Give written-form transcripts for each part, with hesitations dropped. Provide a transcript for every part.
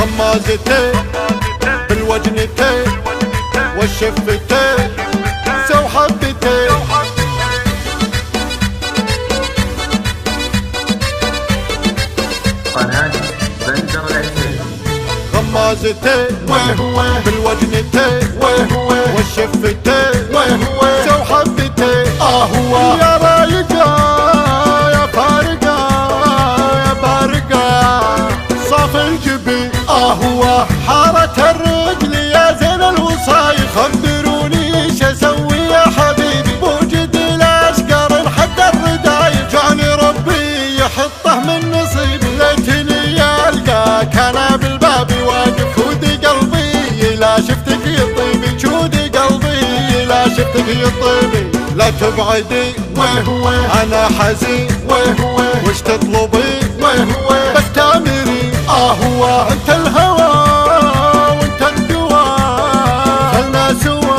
غمازتين بالوجنتين والشفتين سو حبتين. قناة بندر العتيب. غمازتين بالوجنتين والشفتين سو حبتين. هو يا رايقة يا فارقة يا بارقة صاف الجبين. هو حارة الرجل يا زين الوصاية. خبروني ايش اسوي يا حبيبي بوجد الاشقر حتى الرداية. جعلي ربي يحطه من نصيبي ليتني القاك انا بالباب واقف. شودي قلبي لا شفتك يطيبي شودي قلبي لا شفتك يطيبي. لا تبعدي انا حزين وش تطلبي بس تامري. هو انت الهوى وانت الدواء خلنا سوا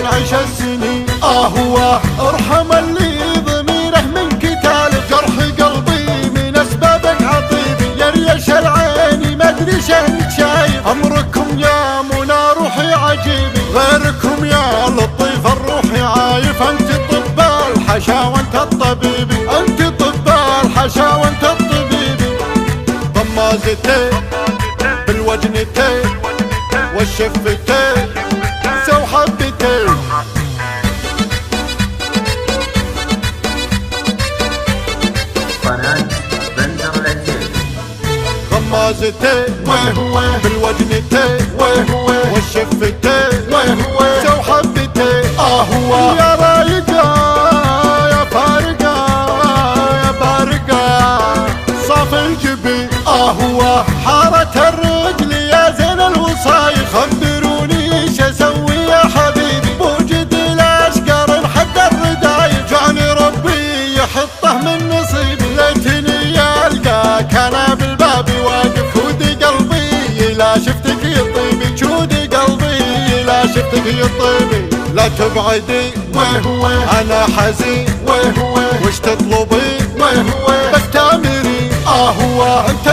نعيش السنين. هو ارحم اللي ضميره من كتالك. جرح قلبي من اسبابك عطيبي يا ريش العين ما ادري شهنك شايف. امركم يا منى روحي عجيبي غيركم يا لطيف الروح عايف. انت طب الحشا وانت الطبيبي انت طب الحشا وانت الطبيبي. غمازتين بالوجنتين والشفتين سو حبتين. قناة بندر العتيب. غمازتين بالوجنتين والشفتين سو حبتين. هو يا رايقة يا فارقة يا بارقة صاف الجبين. هو حارة الرجل يا زين الوصاية. خبروني ايش اسوي يا حبيبي بوجد الاشقر حتى الرداية. جعلي ربي يحطه من نصيبي ليتني القاك انا بالباب واقف. شودي قلبي لا شفتك يطيبي شودي قلبي لا شفتك يطيبي. لا تبعدي انا حزين وش تطلبي بس تامري. هو انت